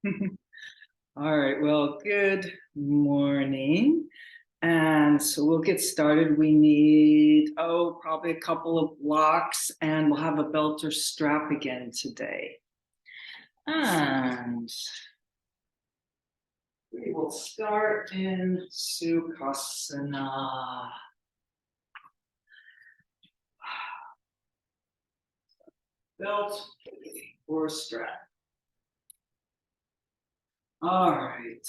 All right, well, good morning. And so we'll get started. We need, probably a couple of blocks, and we'll have a belt or strap again today. And we will start in Sukhasana. Belt or strap. All right.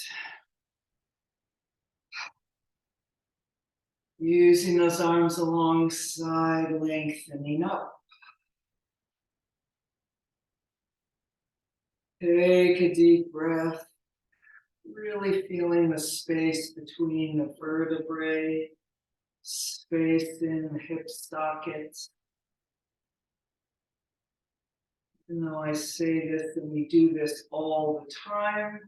Using those arms alongside, lengthening up. Take a deep breath, really feeling the space between the vertebrae, space in the hip sockets. Even though I say this and we do this all the time,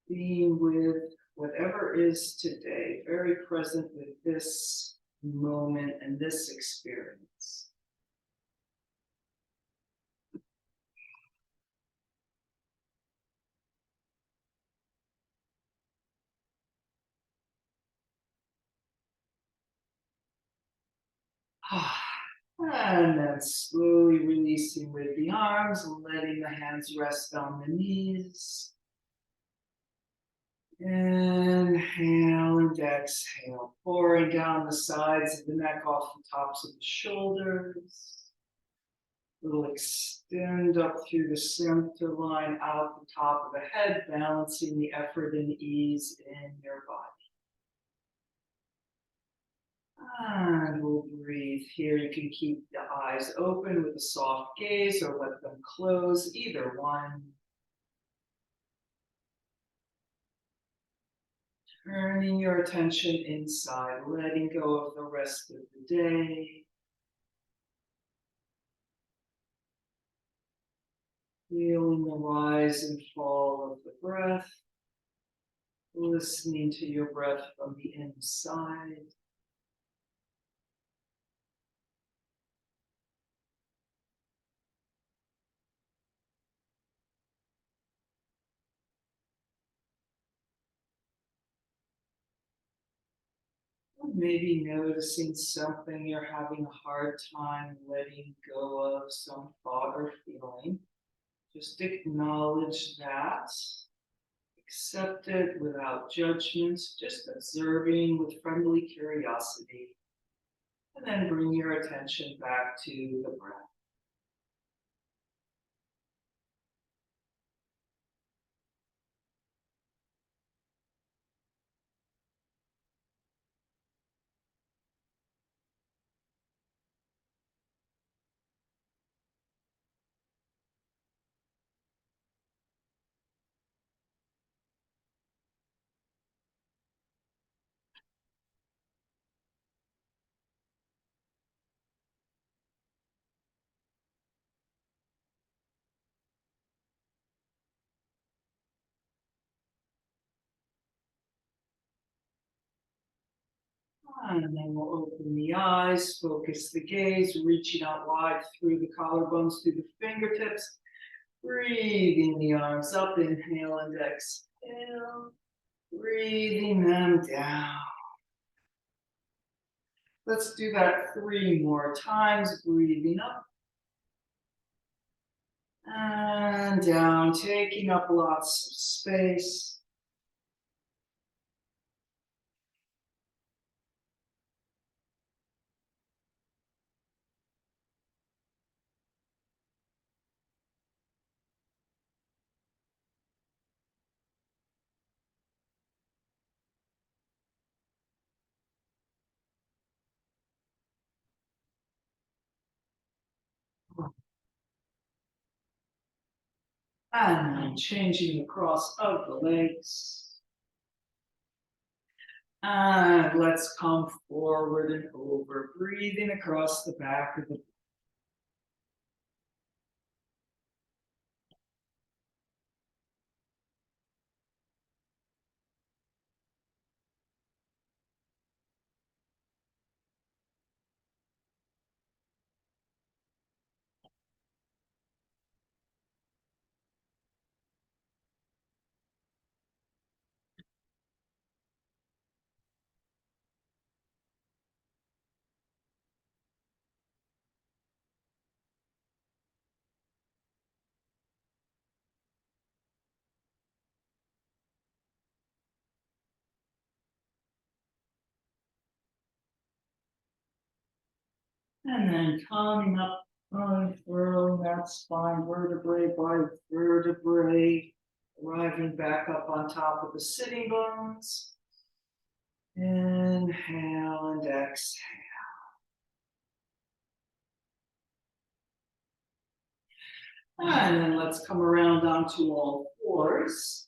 being with whatever is today, very present with this moment and this experience. And then slowly releasing with the arms, letting the hands rest on the knees. Inhale and exhale, pouring down the sides of the neck off the tops of the shoulders. Little extend up through the center line, out the top of the head, balancing the effort and ease in your body. And we'll breathe here. You can keep the eyes open with a soft gaze or let them close, either one. Turning your attention inside, letting go of the rest of the day. Feeling the rise and fall of the breath. Listening to your breath from the inside. Maybe noticing something you're having a hard time letting go of, some thought or feeling. Just acknowledge that. Accept it without judgment, just observing with friendly curiosity. And then bring your attention back to the breath. And then we'll open the eyes, focus the gaze, reaching out wide through the collarbones, through the fingertips. Breathing the arms up, inhale and exhale. Breathing them down. Let's do that 3 more times. Breathing up and down, taking up lots of space. And then changing the cross of the legs. And let's come forward and over, breathing across the back of the. And then coming up, unfurling that spine vertebrae by vertebrae, arriving back up on top of the sitting bones. Inhale and exhale. And then let's come around onto all fours.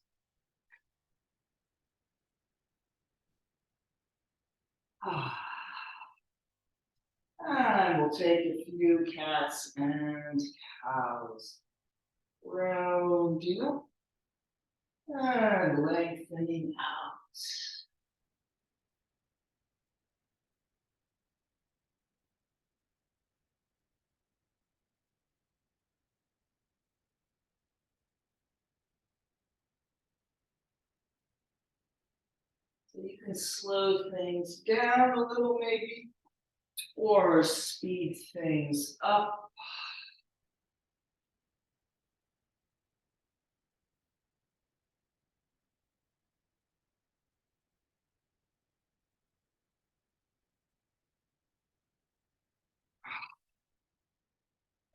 And we'll take a few cats and cows. Rounding and lengthening out. So you can slow things down a little maybe, or speed things up.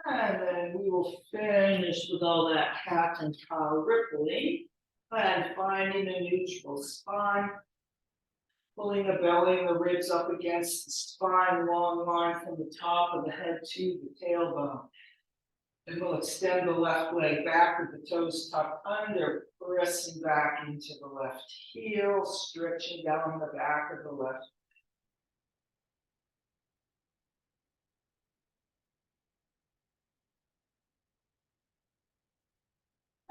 And then we will finish with all that cat and cow rippling and finding a neutral spine. Pulling the belly and the ribs up against the spine, long line from the top of the head to the tailbone. And we'll extend the left leg back with the toes tucked under, pressing back into the left heel, stretching down the back of the left.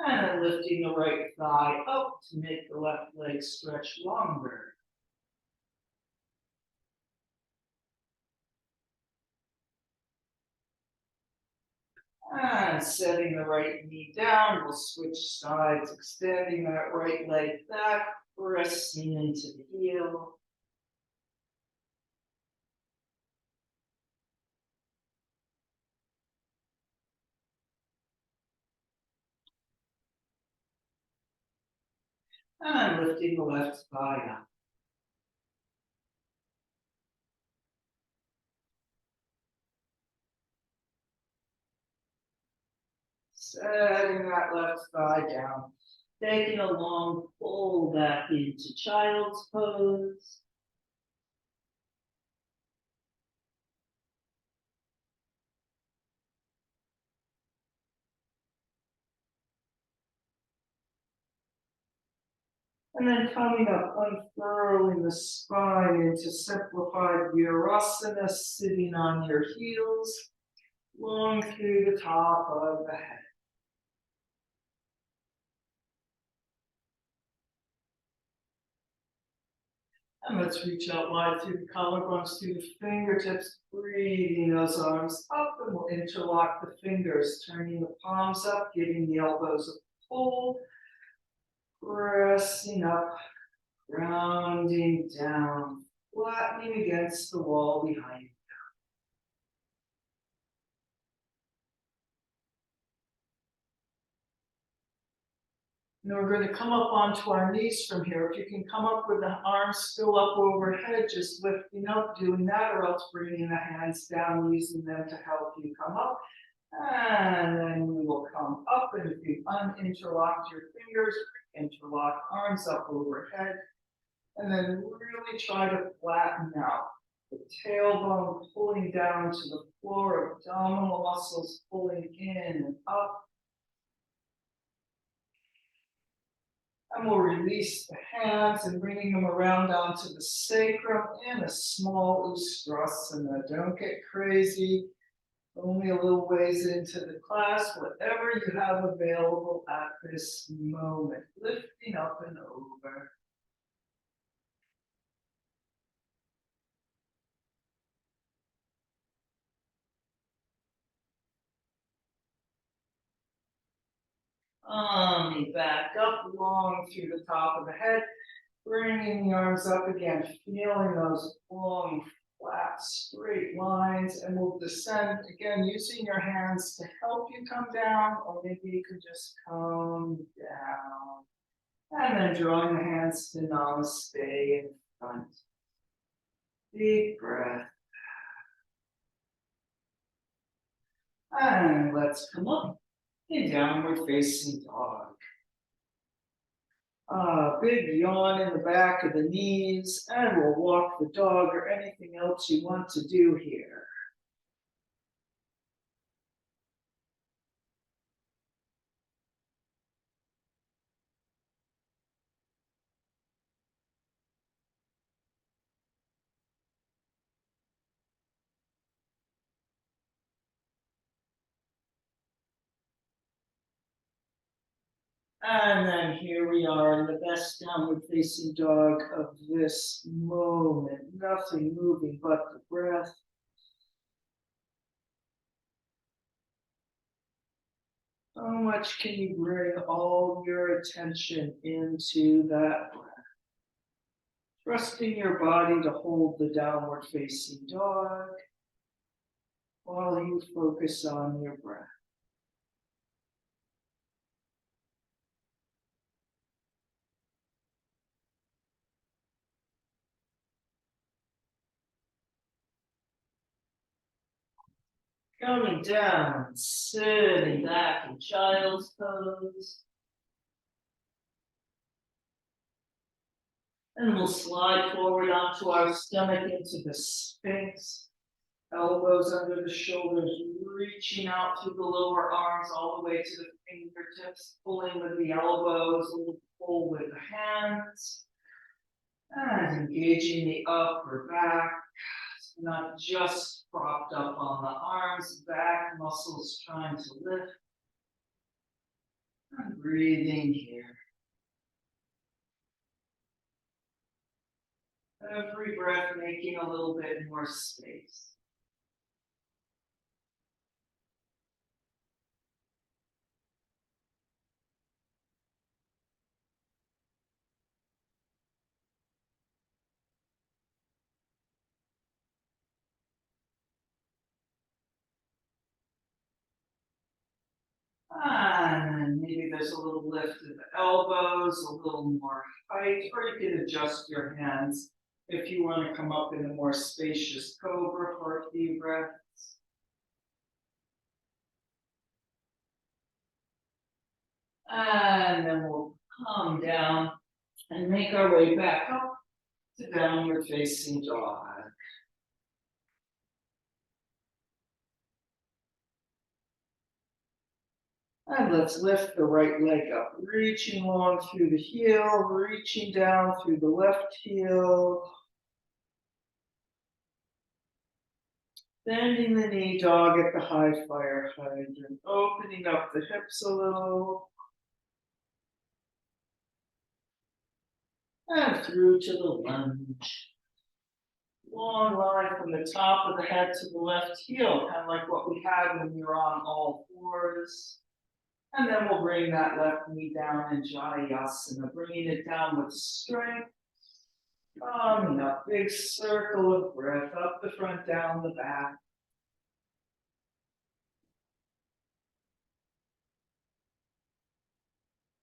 And then lifting the right thigh up to make the left leg stretch longer. And setting the right knee down, we'll switch sides, extending that right leg back, pressing into the heel. And lifting the left thigh up. Setting that left thigh down. Taking a long pull back into child's pose. And then coming up, unfurling the spine into simplified virasana, sitting on your heels, long through the top of the head. And let's reach out wide through the collarbones, through the fingertips, breathing those arms up, and we'll interlock the fingers, turning the palms up, giving the elbows a pull, pressing up, grounding down, flattening against the wall behind you. And we're going to come up onto our knees from here. If you can come up with the arms still up overhead, just lifting up, doing that, or else bringing the hands down, using them to help you come up. And then we will come up, and if you've uninterlocked your fingers, interlock arms up overhead. And then really try to flatten out. The tailbone pulling down to the floor, abdominal muscles pulling in and up. And we'll release the hands and bringing them around onto the sacrum in a small ustrasana. Don't get crazy. Only a little ways into the class, whatever you have available at this moment. Lifting up and over. Back up long through the top of the head. Bringing the arms up again, feeling those long, flat, straight lines, and we'll descend again using your hands to help you come down, or maybe you could just come down. And then drawing the hands to Namaste in front. Deep breath. And let's come up in downward facing dog. Big yawn in the back of the knees, and we'll walk the dog or anything else you want to do here. And then here we are in the best downward facing dog of this moment. Nothing moving but the breath. How much can you bring all your attention into that breath? Trusting your body to hold the downward facing dog while you focus on your breath. Coming down, sitting back in child's pose. And we'll slide forward onto our stomach into the Sphinx. Elbows under the shoulders, reaching out through the lower arms all the way to the fingertips, pulling with the elbows, a little pull with the hands. And engaging the upper back, not just propped up on the arms, back muscles trying to lift. And breathing here. Every breath making a little bit more space. And maybe there's a little lift of the elbows, a little more height, or you can adjust your hands if you want to come up in a more spacious cobra for a few breaths. And then we'll calm down and make our way back up to downward facing dog. And let's lift the right leg up, reaching long through the heel, reaching down through the left heel. Bending the knee dog at the high fire hydrant, opening up the hips a little. And through to the lunge. Long line from the top of the head to the left heel, kind of like what we had when we were on all fours. And then we'll bring that left knee down in Jayasana, bringing it down with strength. Coming up, big circle of breath, up the front, down the back.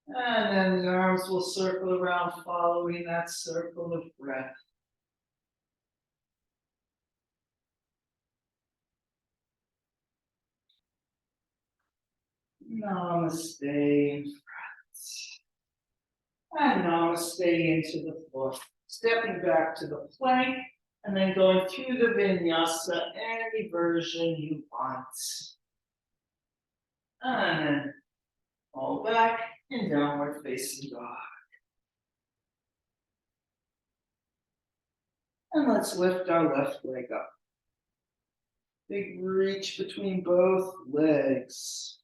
And then the arms will circle around, following that circle of breath. Namaste. And namaste into the floor. Stepping back to the plank, and then going through the vinyasa, any version you want. And then all back and downward facing dog. And let's lift our left leg up. Big reach between both legs.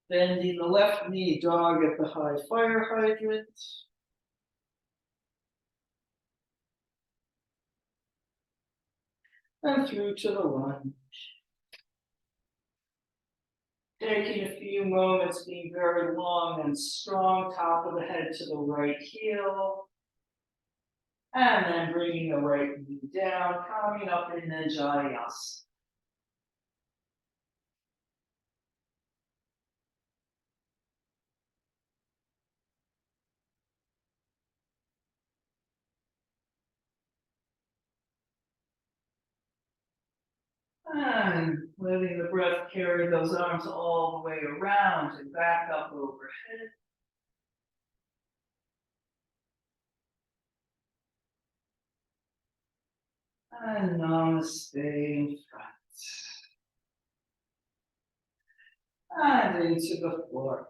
Bending the left knee, dog at the high fire hydrant. And through to the lunge. Taking a few moments, being very long and strong, top of the head to the right heel. And then bringing the right knee down, coming up in the Jayasana. And letting the breath carry those arms all the way around and back up overhead. And Namaste in front. And into the floor.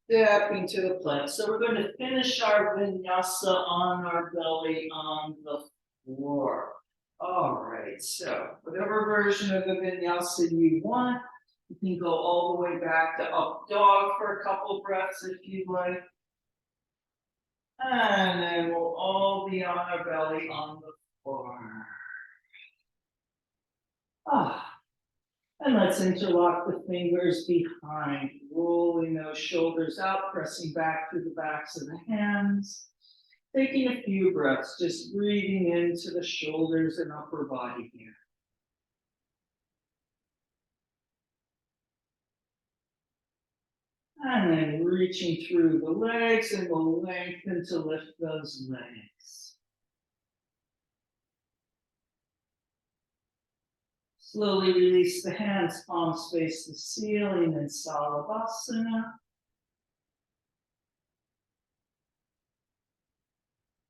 Stepping to the plank. So we're going to finish our vinyasa on our belly on the floor. All right, so whatever version of the vinyasa you want, you can go all the way back to up dog for a couple breaths if you like. And then we'll all be on our belly on the floor. And let's interlock the fingers behind, rolling those shoulders out, pressing back through the backs of the hands. Taking a few breaths, just breathing into the shoulders and upper body here. And then reaching through the legs, and we'll lengthen to lift those legs. Slowly release the hands, palms face the ceiling in Salabhasana.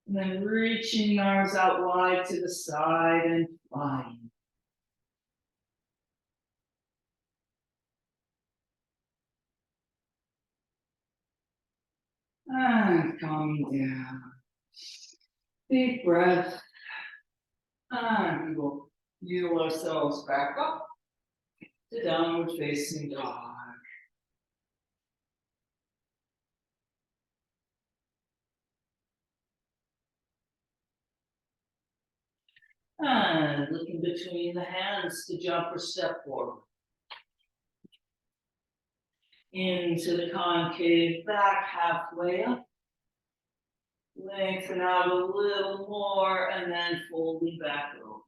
And then reaching the arms out wide to the side and flying. And coming down. Deep breath. And we'll heal ourselves back up to downward facing dog. And looking between the hands to jump or step forward. Into the concave back, halfway up. Lengthen out a little more and then folding back over.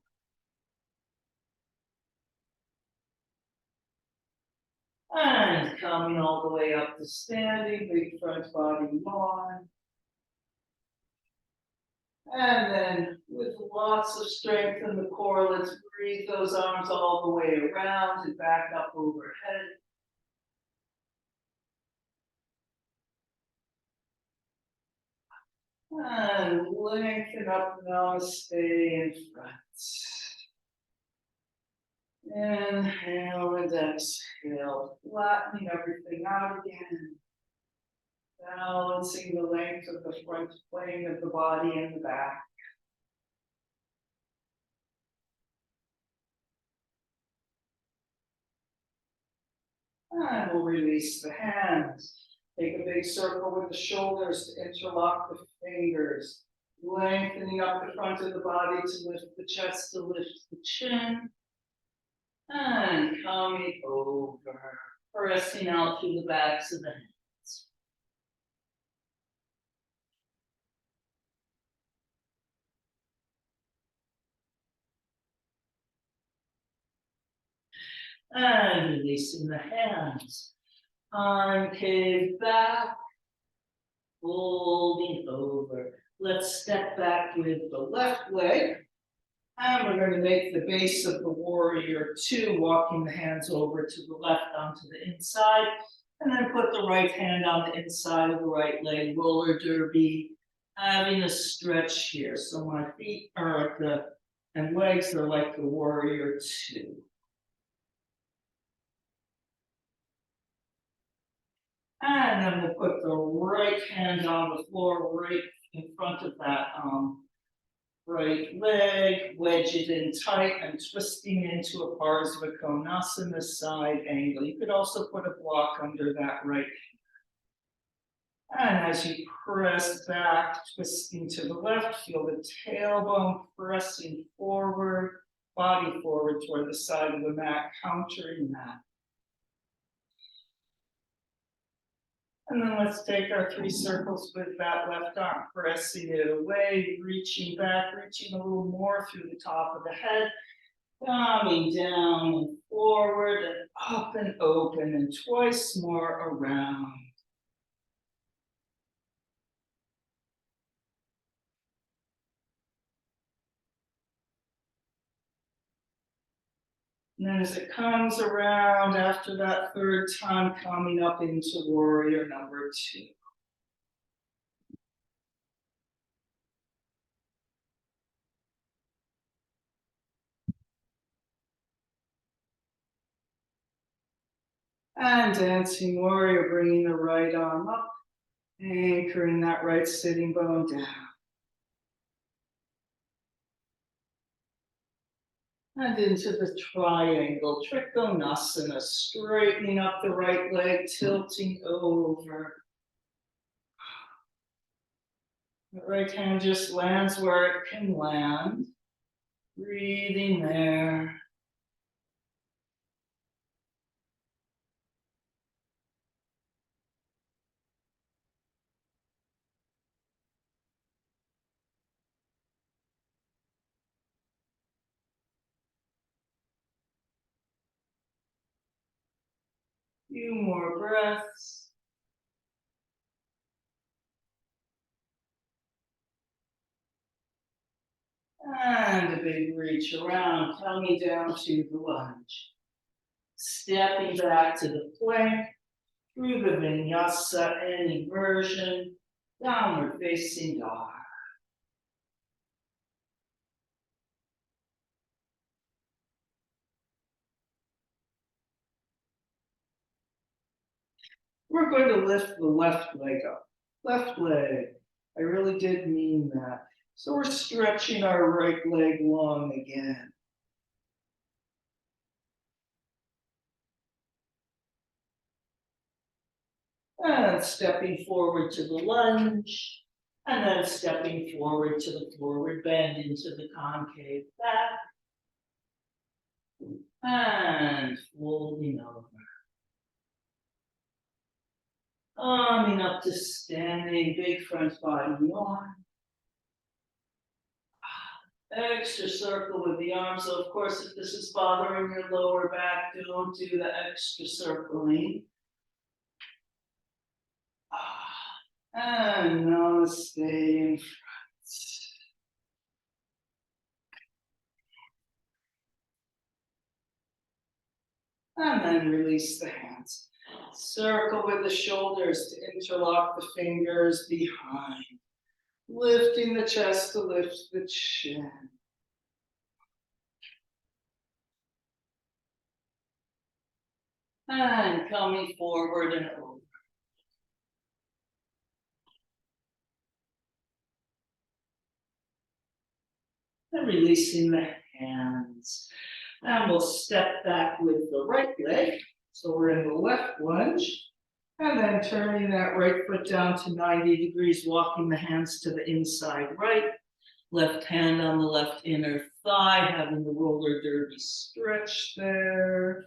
And coming all the way up to standing, big front body yawn. And then with lots of strength in the core, let's breathe those arms all the way around and back up overhead. And lengthen up, Namaste in front. Inhale and exhale, flattening everything out again. Balancing the length of the front plane of the body and the back. And we'll release the hands. Take a big circle with the shoulders to interlock the fingers. Lengthening up the front of the body to lift the chest, to lift the chin. And coming over, pressing out through the backs of the hands. And releasing the hands. Concave back, folding over. Let's step back with the left leg. And we're going to make the base of the warrior two, walking the hands over to the left onto the inside. And then put the right hand on the inside of the right leg, roller derby, having a stretch here. So my feet are like and legs are like the warrior two. And then we'll put the right hand on the floor right in front of that right leg, wedge it in tight and twisting into a Parsva Konasana side angle. You could also put a block under that right hand. And as you press back, twisting to the left, feel the tailbone pressing forward, body forward toward the side of the mat, countering that. And then let's take our 3 circles with that left arm, pressing it away, reaching back, reaching a little more through the top of the head, coming down and forward and up and open, and twice more around. And then as it comes around after that third time, coming up into warrior number 2. And dancing warrior, bringing the right arm up, anchoring that right sitting bone down. And into the triangle, Trikonasana, straightening up the right leg, tilting over. The right hand just lands where it can land. Breathing there. Few more breaths. And a big reach around, coming down to the lunge. Stepping back to the plank, through the vinyasa and inversion, downward facing dog. We're going to lift the left leg up. Left leg. I really did mean that. So we're stretching our right leg long again. And stepping forward to the lunge. And then stepping forward to the forward bend into the concave back. And folding over. Coming up to standing, big front body yawn. Extra circle with the arms. So of course, if this is bothering your lower back, don't do the extra circling. And namaste in front. And then release the hands. Circle with the shoulders to interlock the fingers behind. Lifting the chest to lift the chin. And coming forward and over. And releasing the hands. And we'll step back with the right leg. So we're in the left lunge. And then turning that right foot down to 90 degrees, walking the hands to the inside right. Left hand on the left inner thigh, having the roller derby stretch there.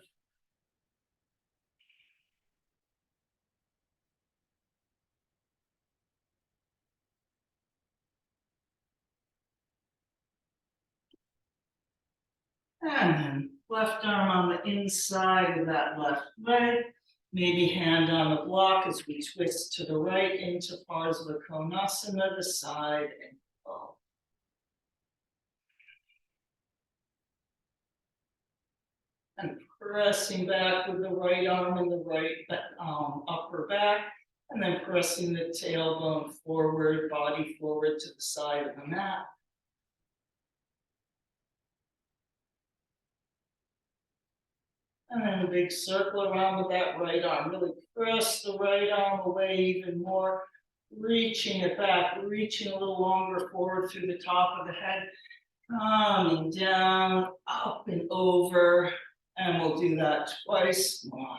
And then left arm on the inside of that left leg. Maybe hand on the block as we twist to the right into Parsva Konasana, the side and fall. And pressing back with the right arm and the right upper back. And then pressing the tailbone forward, body forward to the side of the mat. And then a big circle around with that right arm. Really press the right arm away even more. Reaching it back, reaching a little longer forward through the top of the head. Coming down, up and over. And we'll do that twice more.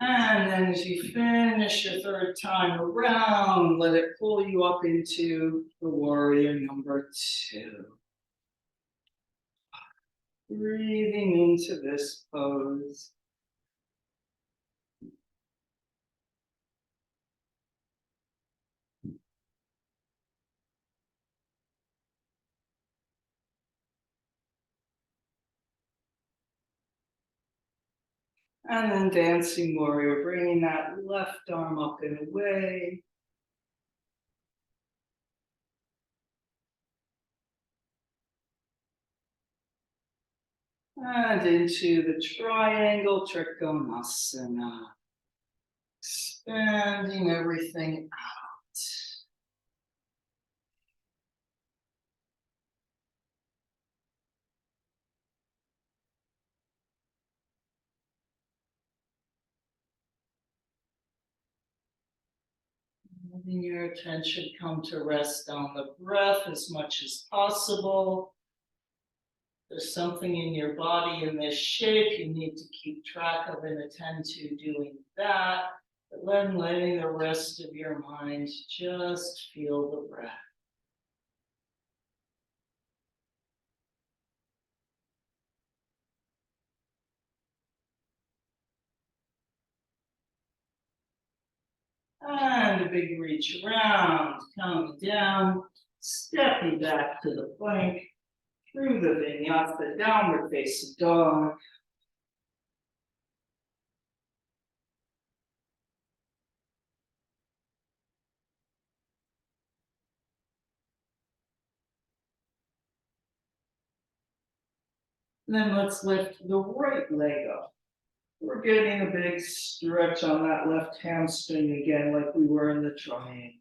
And then as you finish your third time around, let it pull you up into the warrior number 2. Breathing into this pose. And then dancing warrior, bringing that left arm up and away. And into the triangle trikonasana. Expanding everything out. Letting your attention come to rest on the breath as much as possible. There's something in your body in this shape you need to keep track of and attend to doing that. But then letting the rest of your mind just feel the breath. And a big reach around, coming down, stepping back to the plank, through the vinyasa, downward facing dog. And then let's lift the right leg up. We're getting a big stretch on that left hamstring again, like we were in the triangle.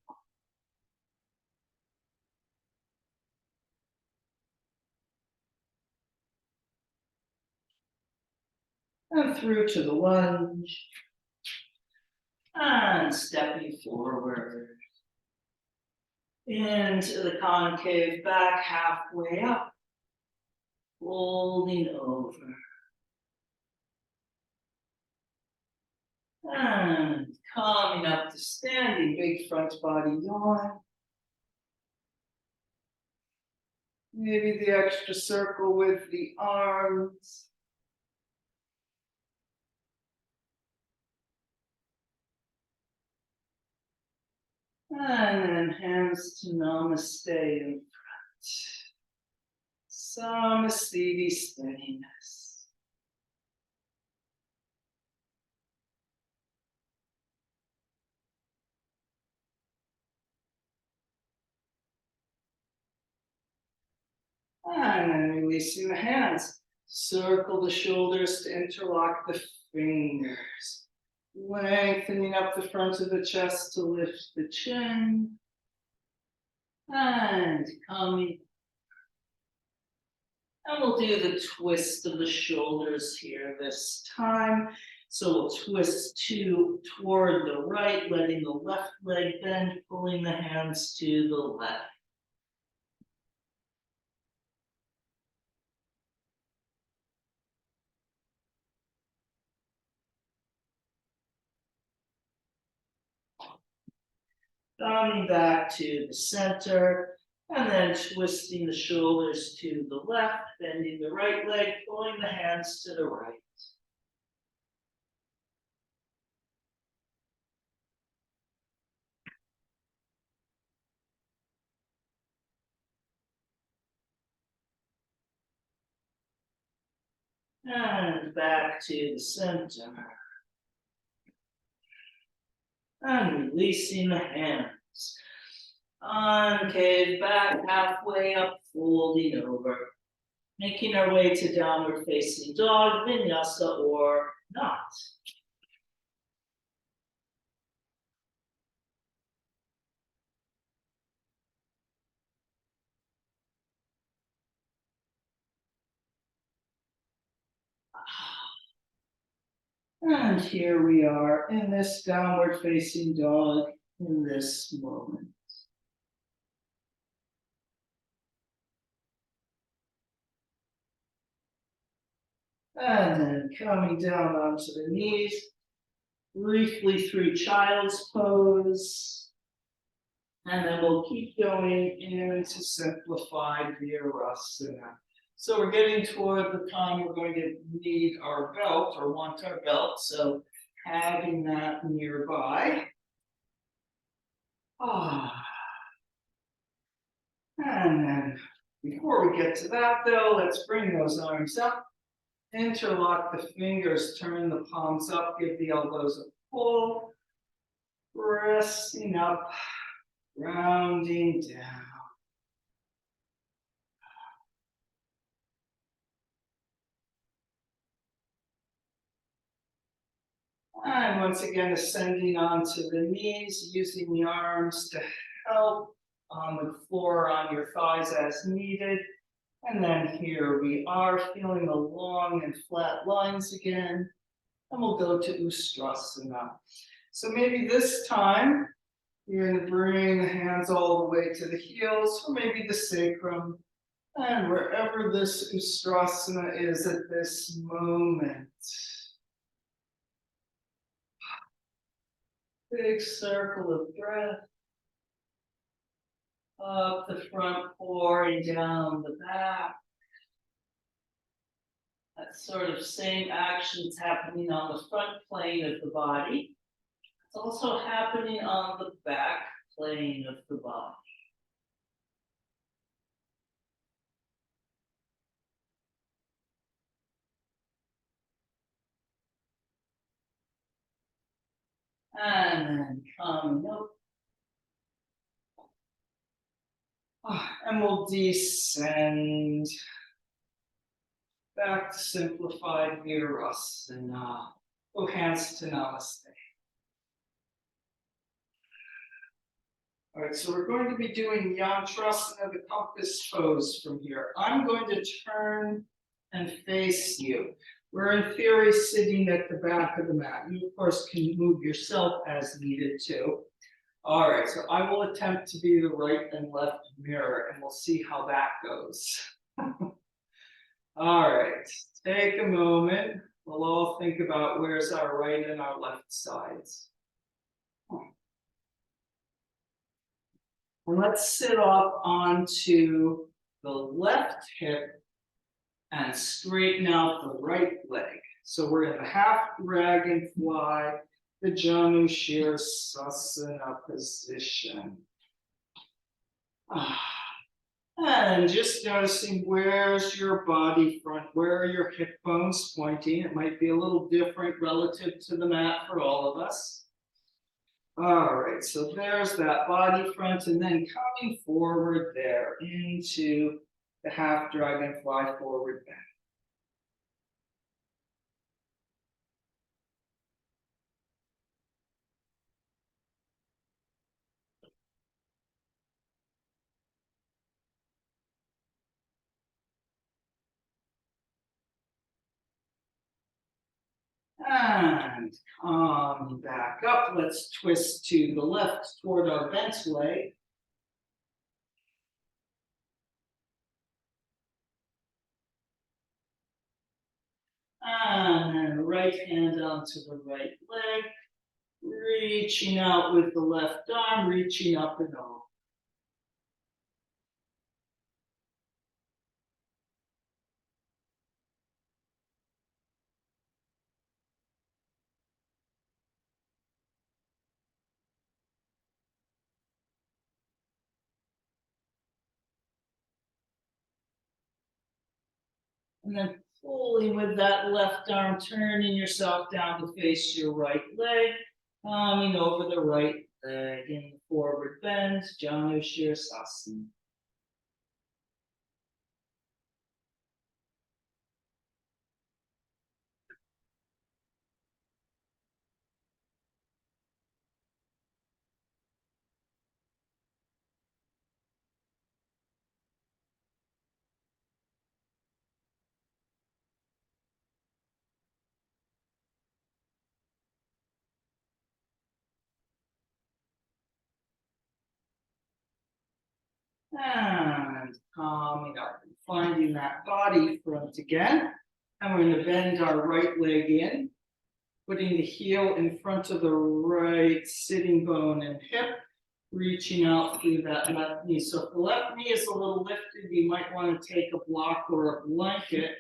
And through to the lunge. And stepping forward. Into the concave back, halfway up. Folding over. And coming up to standing, big front body yawn. Maybe the extra circle with the arms. And then hands to Namaste in front. Samasthiti steadiness. And then releasing the hands. Circle the shoulders to interlock the fingers. Lengthening up the front of the chest to lift the chin. And coming. And we'll do the twist of the shoulders here this time. So we'll twist toward the right, letting the left leg bend, pulling the hands to the left. Coming back to the center, and then twisting the shoulders to the left, bending the right leg, pulling the hands to the right. And back to the center. And releasing the hands. Concave back, halfway up, folding over. Making our way to downward facing dog, vinyasa or not. And here we are in this downward facing dog in this moment. And then coming down onto the knees, briefly through child's pose. And then we'll keep going into simplified virasana. So we're getting toward the time we're going to need our belt or want our belt. So having that nearby. And then before we get to that though, let's bring those arms up. Interlock the fingers, turn the palms up, give the elbows a pull, pressing up, rounding down. And once again, ascending onto the knees, using the arms to help on the floor, on your thighs as needed. And then here we are, feeling the long and flat lines again. And we'll go to Ustrasana. So maybe this time, you're going to bring the hands all the way to the heels, or maybe the sacrum. And wherever this Ustrasana is at this moment. Big circle of breath. Up the front, pouring down the back. That sort of same actions happening on the front plane of the body. It's also happening on the back plane of the body. And then coming up. And we'll descend back to simplified Virasana. Go hands to Namaste. All right, so we're going to be doing Yantrasana, the compass pose from here. I'm going to turn and face you. We're in theory sitting at the back of the mat. You, of course, can move yourself as needed too. All right, so I will attempt to be the right and left mirror, and we'll see how that goes. All right, take a moment. We'll all think about where's our right and our left sides. And let's sit off onto the left hip and straighten out the right leg. So we're in the half dragonfly, the Janushirasana position. And just noticing where's your body front, where are your hip bones pointing. It might be a little different relative to the mat for all of us. All right, so there's that body front, and then coming forward there into the half dragonfly forward bend. And coming back up, let's twist to the left toward our bent leg. And then right hand onto the right leg, reaching out with the left arm, reaching up and over. And then pulling with that left arm, turning yourself down to face your right leg, coming over the right leg in the forward bend, Janushirasana. And coming up and finding that body front again. And we're going to bend our right leg in, putting the heel in front of the right sitting bone and hip, reaching out through that left knee. So if the left knee is a little lifted, you might want to take a block or a blanket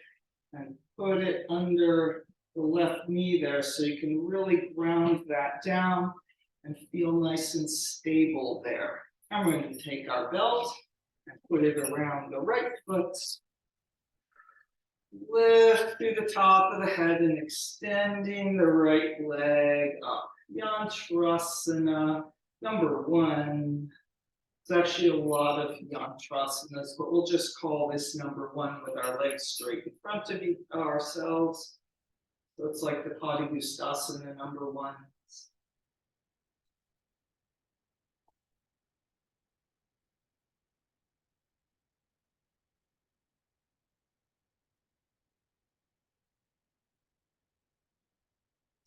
and put it under the left knee there so you can really ground that down and feel nice and stable there. And we're going to take our belt and put it around the right foot. Lift through the top of the head and extending the right leg up. Yantrasana number one. It's actually a lot of yantrasanas, but we'll just call this number one with our legs straight in front of ourselves. So it's like the Padangusthasana number one.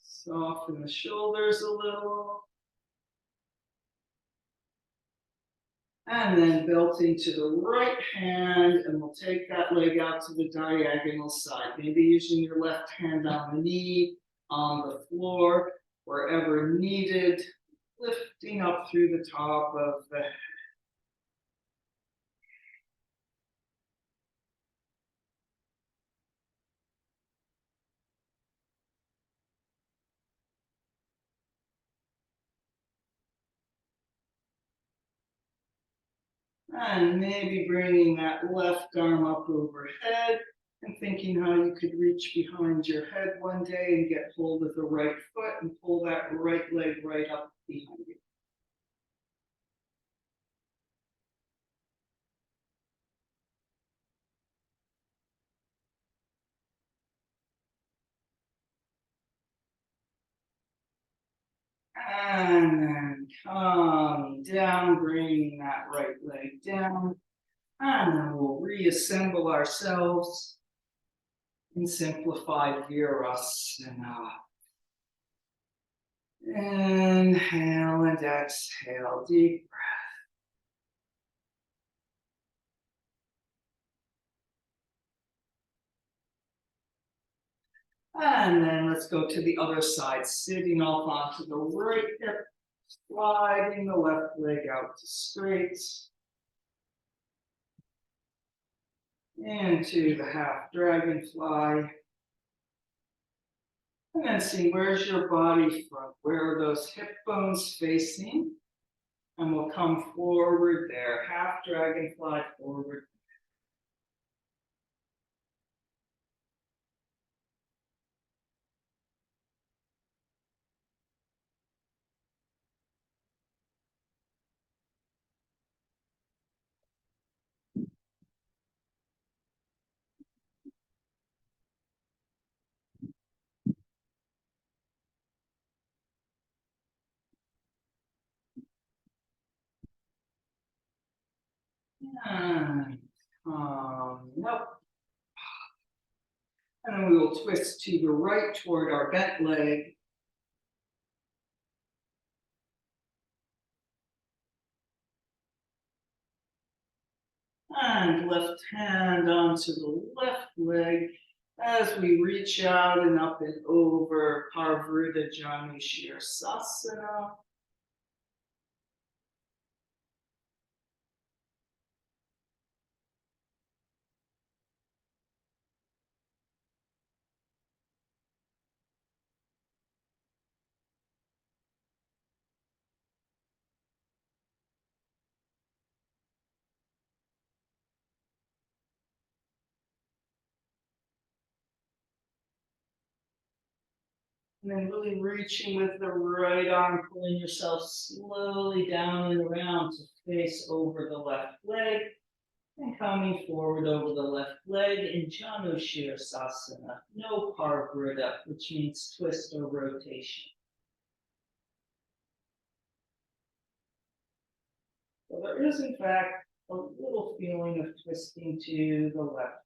Soften the shoulders a little. And then belting to the right hand, and we'll take that leg out to the diagonal side. Maybe using your left hand on the knee, on the floor, wherever needed. Lifting up through the top of the head. And maybe bringing that left arm up overhead and thinking how you could reach behind your head one day and get hold of the right foot and pull that right leg right up behind you. And then coming down, bringing that right leg down. And then we'll reassemble ourselves in simplified Virasana. Inhale and exhale, deep breath. And then let's go to the other side, sitting off onto the right hip, sliding the left leg out to straight. Into the half dragonfly. And then see, where's your body from? Where are those hip bones facing? And we'll come forward there, half dragonfly forward. And nope. And then we will twist to the right toward our bent leg. And left hand onto the left leg as we reach out and up and over Parvrita Janushirasana. And then really reaching with the right arm, pulling yourself slowly down and around to face over the left leg. And coming forward over the left leg in Janushirasana, no Parvrita, which means twist or rotation. So there is, in fact, a little feeling of twisting to the left.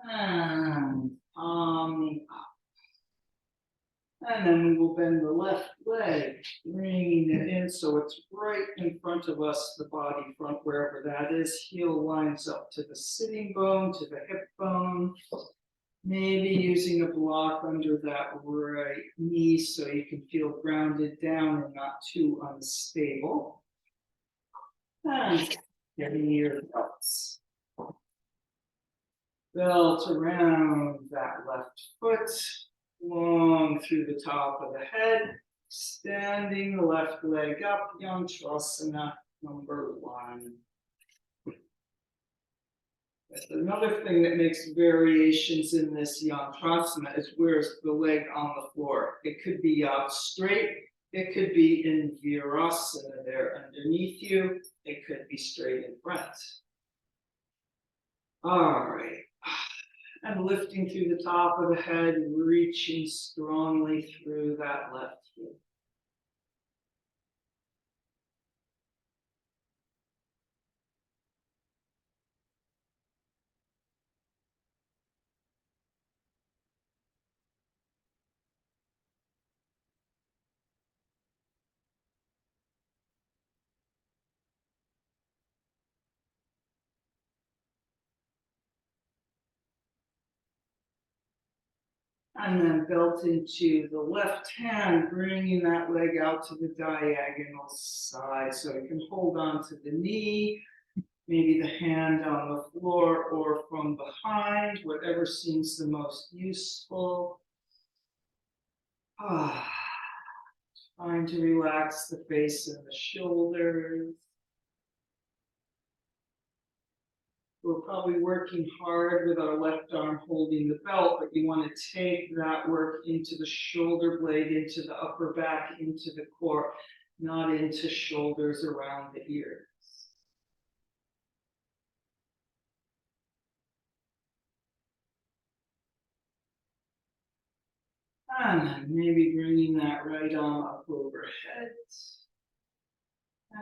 And palming up. And then we will bend the left leg, bringing it in so it's right in front of us, the body front, wherever that is. Heel lines up to the sitting bone, to the hip bone. Maybe using a block under that right knee so you can feel grounded down and not too unstable. And getting your belts. Belt around that left foot, long through the top of the head, standing the left leg up, Yantrasana number 1. Another thing that makes variations in this Yantrasana is where's the leg on the floor. It could be out straight, it could be in Virasana there underneath you, it could be straight in front. All right. And lifting through the top of the head, reaching strongly through that left heel. And then belt into the left hand, bringing that leg out to the diagonal side. So you can hold on to the knee, maybe the hand on the floor or from behind, whatever seems the most useful. Trying to relax the face and the shoulders. We're probably working hard with our left arm holding the belt, but you want to take that work into the shoulder blade, into the upper back, into the core, not into shoulders around the ears. And maybe bringing that right arm up overhead.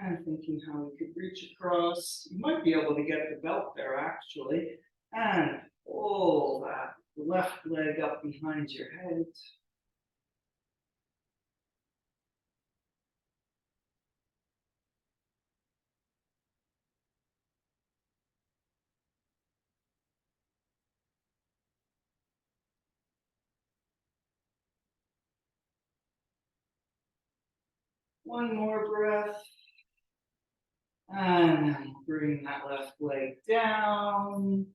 And thinking how we could reach across. You might be able to get the belt there actually. And pull that left leg up behind your head. One more breath. And then bring that left leg down.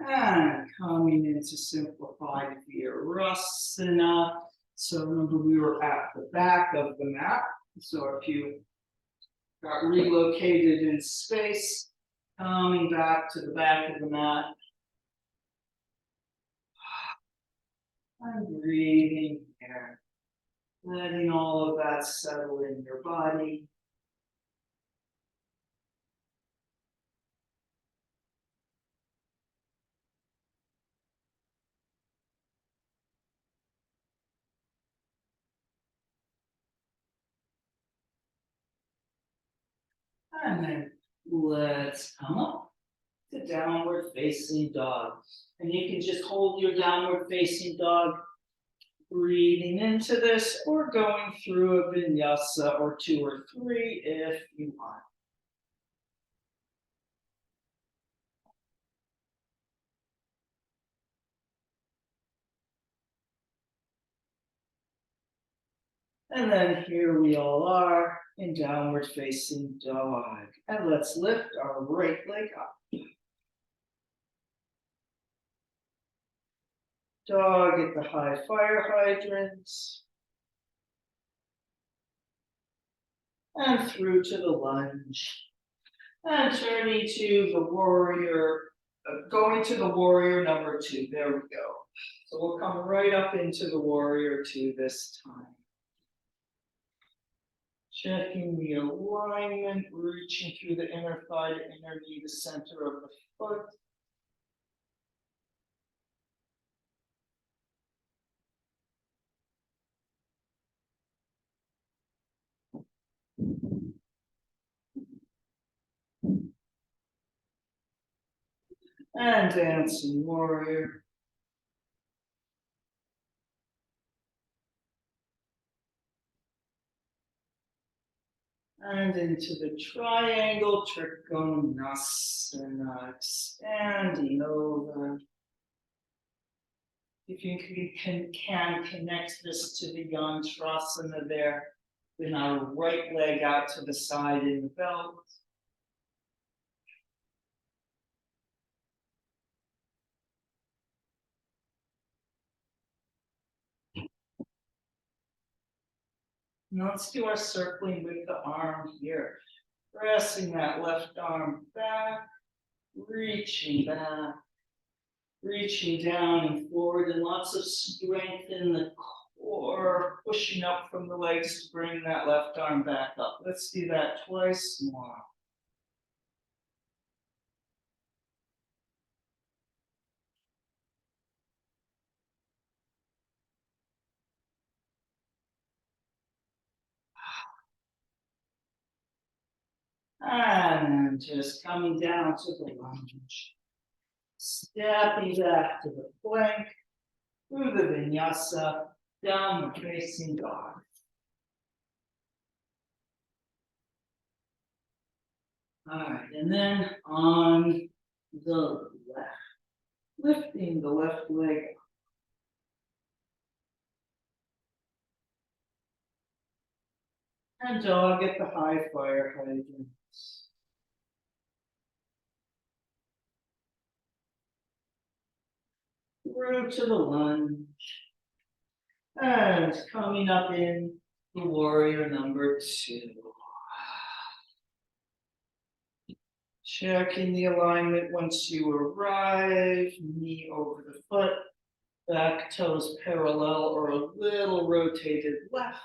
And coming into simplified Virasana. So remember we were at the back of the mat. So if you got relocated in space, coming back to the back of the mat. And breathing here. Letting all of that settle in your body. And then let's come up to downward facing dog. And you can just hold your downward facing dog, breathing into this or going through a vinyasa or 2 or 3 if you want. And then here we all are in downward facing dog. And let's lift our right leg up. Dog at the high fire hydrants. And through to the lunge. And turning to the warrior, going to the warrior number 2. There we go. So we'll come right up into the warrior 2 this time. Checking the alignment, reaching through the inner thigh to inner knee, the center of the foot. And dancing warrior. And into the triangle, Trikonasana, expanding over. If you can connect this to the Yantrasana there, with our right leg out to the side in the belt. Now let's do our circling with the arm here. Pressing that left arm back, reaching back, reaching down and forward, and lots of strength in the core, pushing up from the legs to bring that left arm back up. Let's do that twice more. And just coming down to the lunge. Stepping back to the plank, through the vinyasa, downward facing dog. All right, and then on the left, lifting the left leg up. And dog at the high fire hydrants. Through to the lunge. And coming up in the warrior number 2. Checking the alignment once you arrive, knee over the foot, back toes parallel or a little rotated left.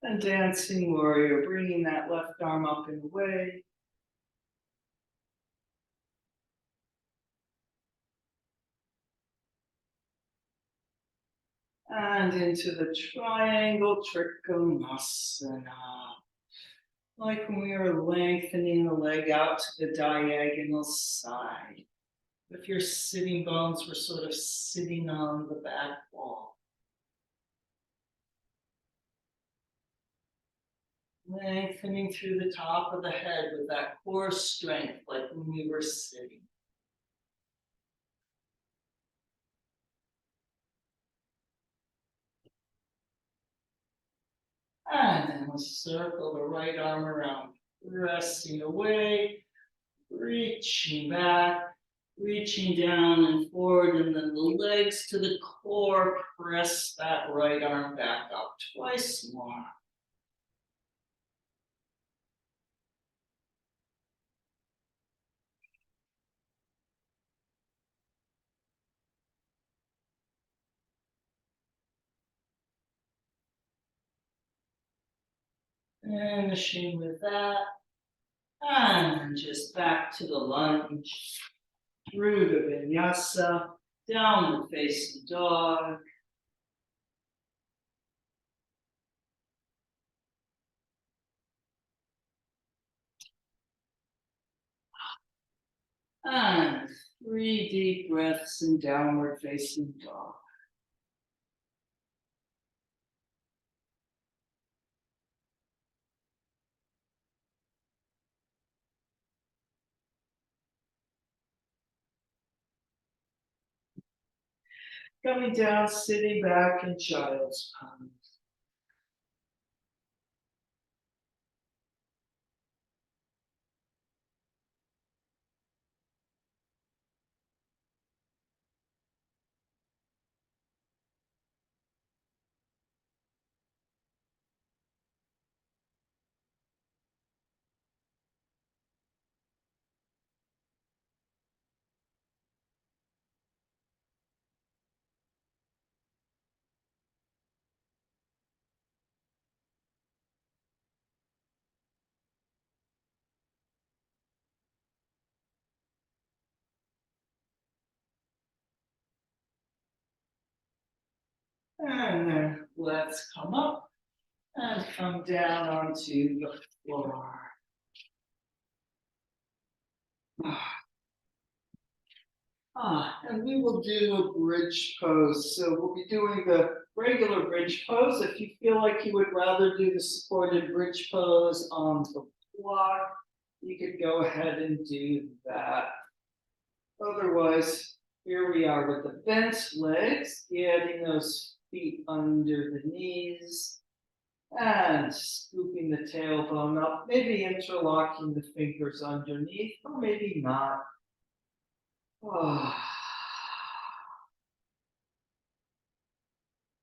And dancing warrior, bringing that left arm up and away. And into the triangle Trikonasana. Like when we are lengthening the leg out to the diagonal side. If your sitting bones were sort of sitting on the back wall. Lengthening through the top of the head with that core strength, like when we were sitting. And then we'll circle the right arm around, resting away, reaching back, reaching down and forward, and then the legs to the core, press that right arm back up twice more. Finishing with that. And just back to the lunge, through the vinyasa, downward facing dog. And 3 deep breaths in downward facing dog. Coming down, sitting back in child's pose. And then let's come up And come down onto the floor. And we will do a bridge pose. So we'll be doing the regular bridge pose. If you feel like you would rather do the supported bridge pose on the block, you could go ahead and do that. Otherwise, here we are with the bent legs, getting those feet under the knees and scooping the tailbone up, maybe interlocking the fingers underneath, or maybe not.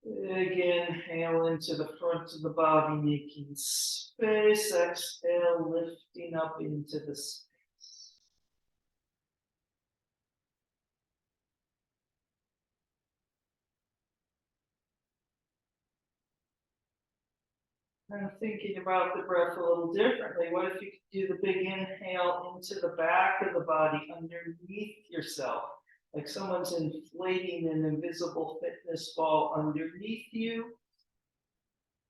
Big inhale into the front of the body, making space. Exhale, lifting up into the space. And thinking about the breath a little differently. What if you could do the big inhale into the back of the body, underneath yourself? Like someone's inflating an invisible fitness ball underneath you.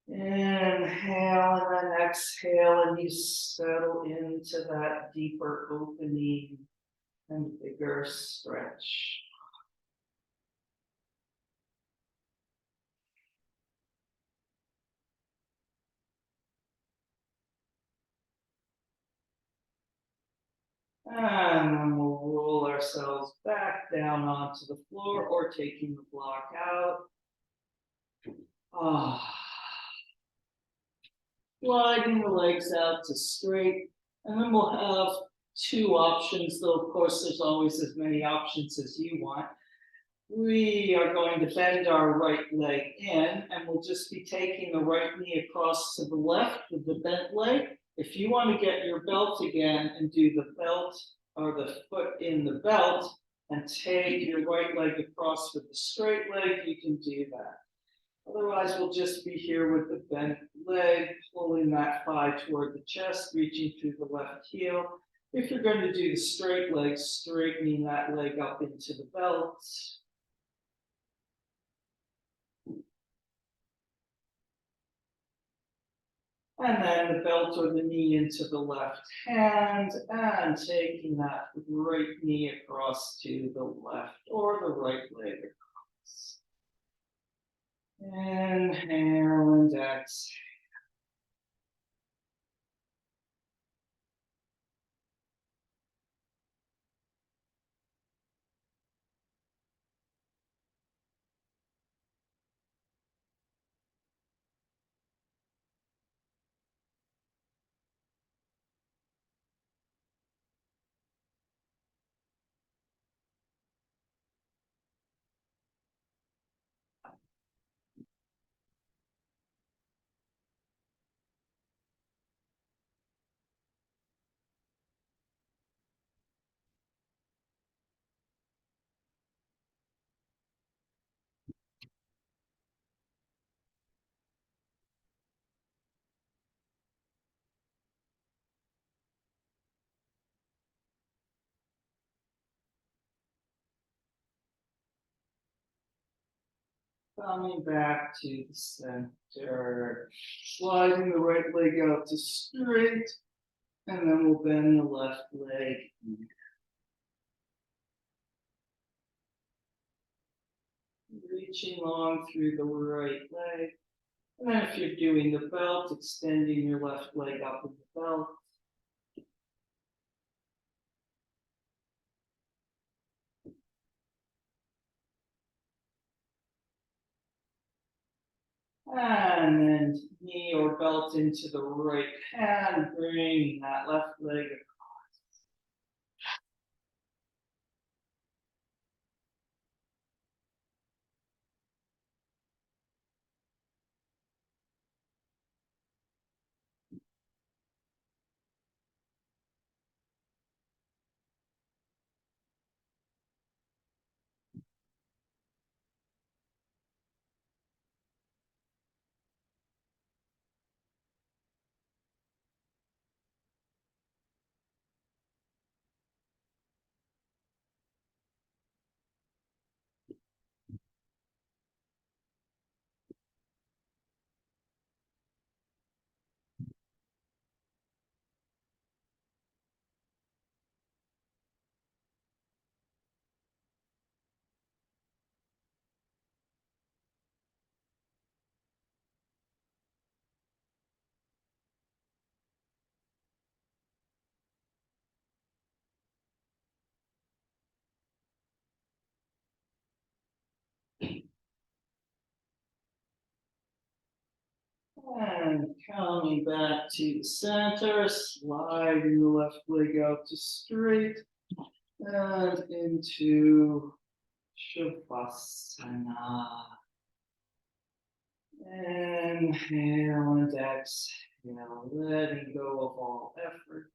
Inhale and then exhale, and you settle into that deeper opening and bigger stretch. And then we'll roll ourselves back down onto the floor or taking the block out. Sliding the legs out to straight. And then we'll have two options, though of course there's always as many options as you want. We are going to bend our right leg in, and we'll just be taking the right knee across to the left with the bent leg. If you want to get your belt again and do the belt or the foot in the belt and take your right leg across with the straight leg, you can do that. Otherwise, we'll just be here with the bent leg, pulling that thigh toward the chest, reaching through the left heel. If you're going to do the straight leg, straightening that leg up into the belt. And then the belt or the knee into the left hand, and taking that right knee across to the left or the right leg across. Inhale and exhale. Coming back to the center, sliding the right leg out to straight, and then we'll bend the left leg. Reaching long through the right leg. And then if you're doing the belt, extending your left leg up in the belt. And then knee or belt into the right hand, bring that left leg across. And coming back to the center, sliding the left leg out to straight and into Shavasana. Inhale and exhale, letting go of all effort.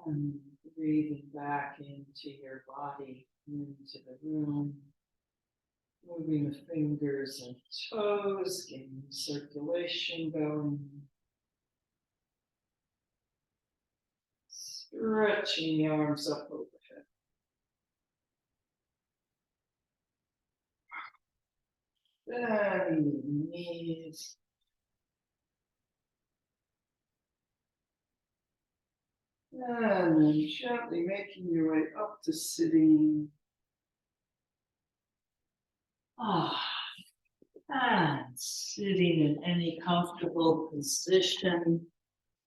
And breathing back into your body, into the room, moving the fingers and toes, getting circulation going, stretching the arms up overhead. Bending the knees. And then gently making your way up to sitting. And sitting in any comfortable position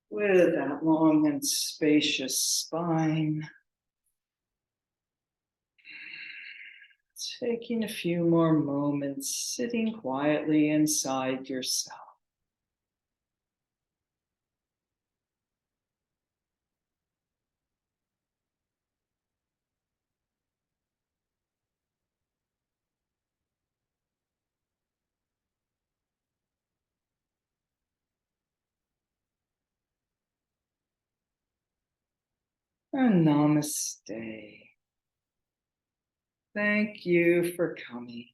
with that long and spacious spine. Taking a few more moments, sitting quietly inside yourself. And namaste. Thank you for coming.